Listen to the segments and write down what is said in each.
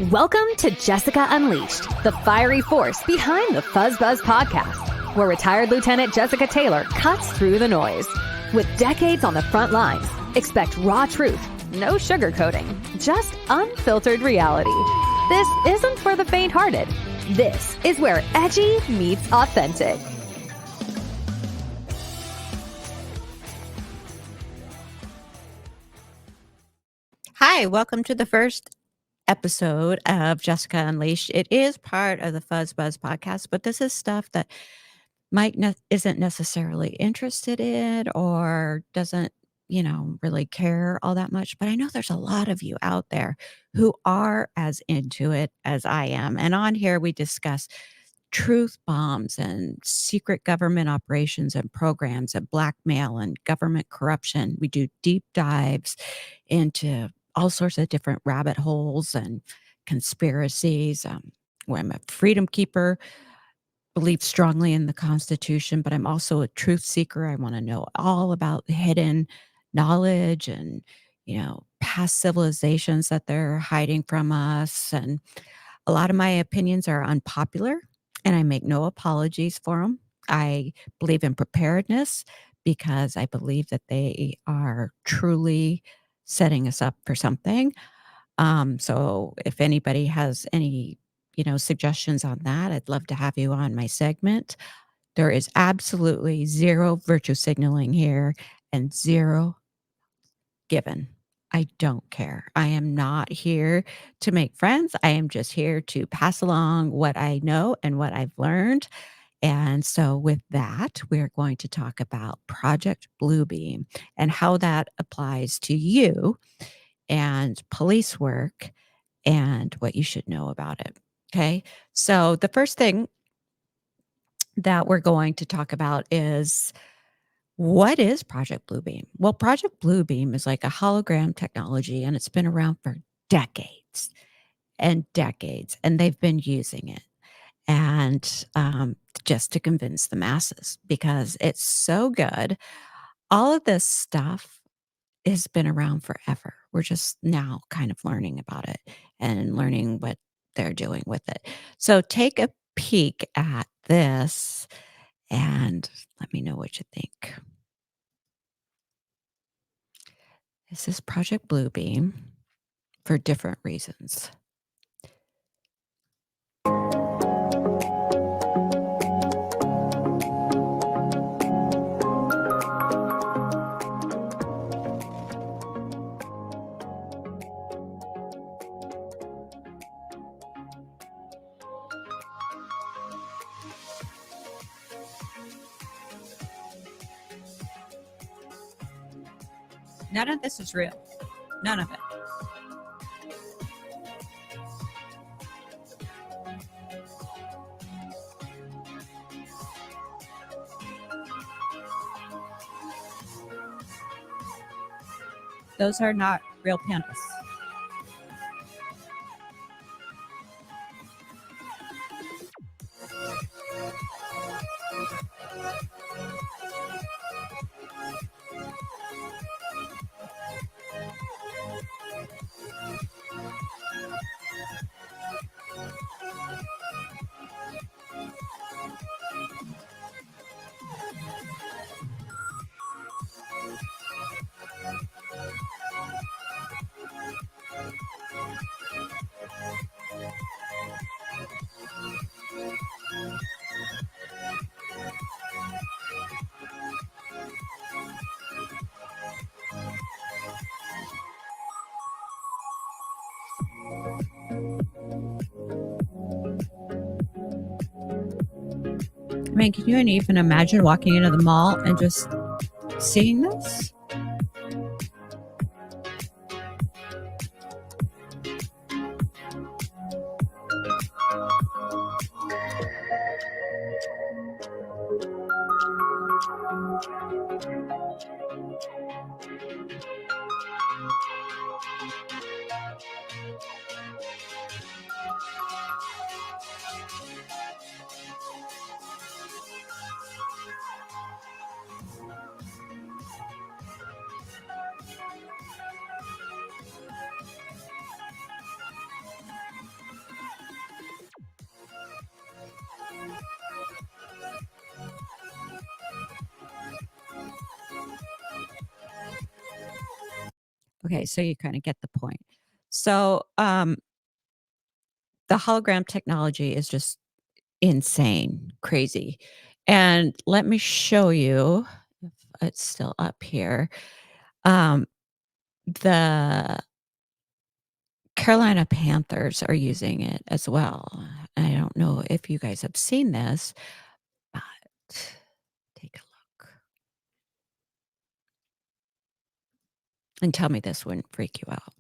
Welcome to Jessica Unleashed, the fiery force behind the FuzzBuzz podcast, where retired Lieutenant Jessica Taylor cuts through the noise. With decades on the front lines, expect raw truth, no sugarcoating, just unfiltered reality. This isn't for the faint-hearted. This is where edgy meets authentic. Hi, welcome to the first episode of Jessica Unleashed. It is part of the FuzzBuzz podcast, but this is stuff that Mike isn't necessarily interested in or doesn't, really care all that much. But I know there's a lot of you out there who are as into it as I am. And on here, we discuss truth bombs and secret government operations and programs and blackmail and government corruption. We do deep dives into all sorts of different rabbit holes and conspiracies. Where I'm a freedom keeper, believe strongly in the Constitution, but I'm also a truth seeker. I want to know all about the hidden knowledge and, past civilizations that they're hiding from us. And a lot of my opinions are unpopular, and I make no apologies for them. I believe in preparedness because I believe that they are truly setting us up for something. So if anybody has any, suggestions on that, I'd love to have you on my segment. There is absolutely zero virtue signaling here and zero given. I don't care. I am not here to make friends. I am just here to pass along what I know and what I've learned. And so with that, we're going to talk about Project Bluebeam and how that applies to you and police work and what you should know about it. Okay. So the first thing that we're going to talk about is, what is Project Bluebeam? Well, Project Bluebeam is like a hologram technology, and it's been around for decades and decades, and they've been using it. And just to convince the masses because it's so good. All of this stuff has been around forever. We're just now kind of learning about it and learning what they're doing with it. So take a peek at this and let me know what you think. This is Project Bluebeam for different reasons. None of this is real. None of it. Those are not real pandas. I mean, can you even imagine walking into the mall and just seeing this? Okay, so you kind of get the point. So the hologram technology is just insane, crazy. And let me show you if it's still up here. Um, the Carolina Panthers are using it as well. I don't know if you guys have seen this, but take a look and tell me this wouldn't freak you out.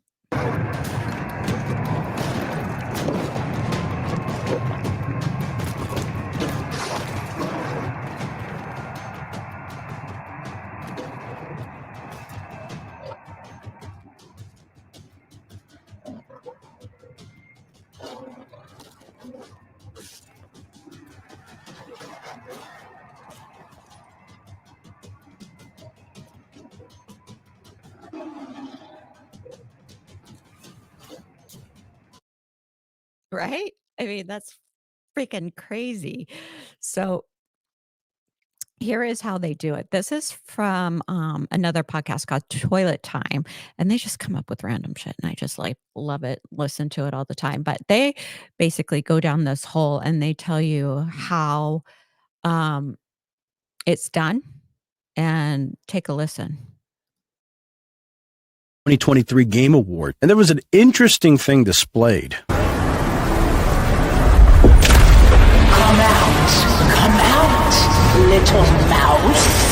Right? I mean, that's freaking crazy. So here is how they do it. This is from another podcast called Toilet Time, and they just come up with random shit, and I just like love it, listen to it all the time. But they basically go down this hole and they tell you how um, it's done, and take a listen. 2023 Game Award, and there was an interesting thing displayed. Come out, little mouse.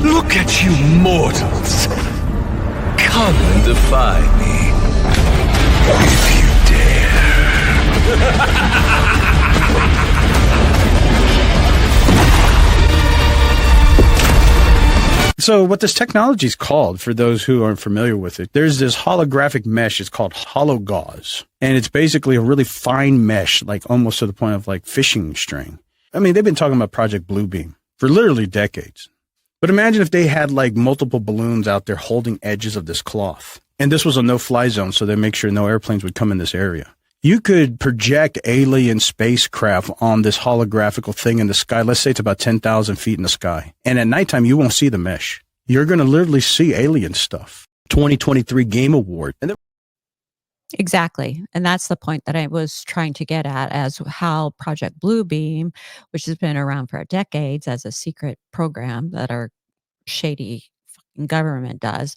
Look at you mortals. Come and defy me. If you dare. So what this technology is called, for those who aren't familiar with it, there's this holographic mesh. It's called hologauze. And it's basically a really fine mesh, like almost to the point of like fishing string. I mean, they've been talking about Project Bluebeam for literally decades. But imagine if they had like multiple balloons out there holding edges of this cloth. And this was a no-fly zone, so they make sure no airplanes would come in this area. You could project alien spacecraft on this holographical thing in the sky. Let's say it's about 10,000 feet in the sky. And at nighttime, you won't see the mesh. You're going to literally see alien stuff. 2023 Game Award. And Exactly. And that's the point that I was trying to get at, as how Project Bluebeam, which has been around for decades as a secret program that our shady fucking government does,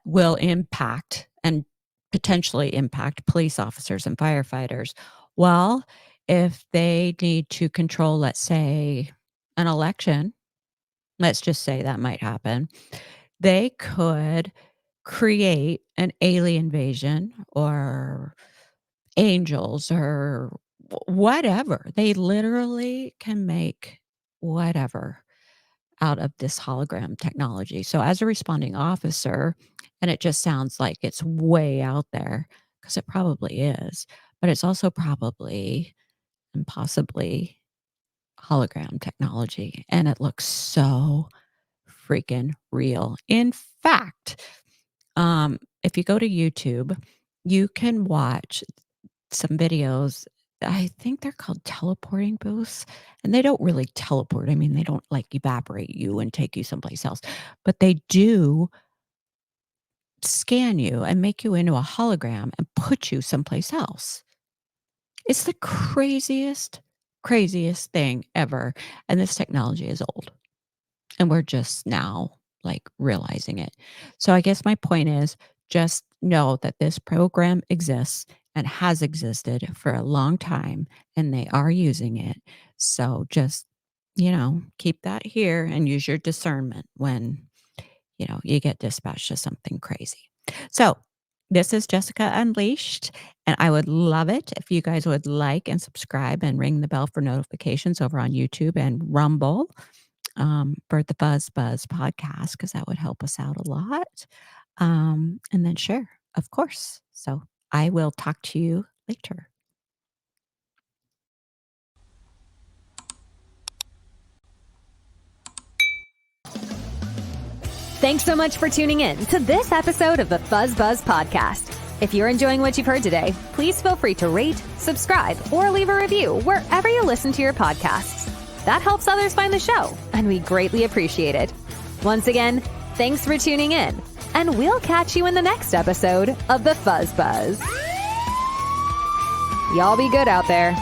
will impact and potentially impact police officers and firefighters. Well, if they need to control, let's say, an election, let's just say that might happen, they could create an alien invasion or angels or whatever. They literally can make whatever out of this hologram technology. So as a responding officer, and it just sounds like it's way out there, because it probably is, but it's also probably and possibly hologram technology. And it looks so freaking real. In fact, if you go to YouTube, you can watch some videos. I think they're called teleporting booths, and they don't really teleport. I mean, they don't like evaporate you and take you someplace else, but they do scan you and make you into a hologram and put you someplace else. It's the craziest thing ever. And this technology is old, and we're just now like realizing it. So I guess my point is, just know that this program exists and has existed for a long time, and they are using it. So just, keep that here and use your discernment when, you get dispatched to something crazy. So this is Jessica Unleashed, and I would love it if you guys would like and subscribe and ring the bell for notifications over on YouTube and Rumble, for the Buzz podcast, because that would help us out a lot. and then share, of course. So I will talk to you later. Thanks so much for tuning in to this episode of the Fuzz Buzz Podcast. If you're enjoying what you've heard today, please feel free to rate, subscribe, or leave a review wherever you listen to your podcasts. That helps others find the show, and we greatly appreciate it. Once again, thanks for tuning in, and we'll catch you in the next episode of the Fuzz Buzz. Y'all be good out there.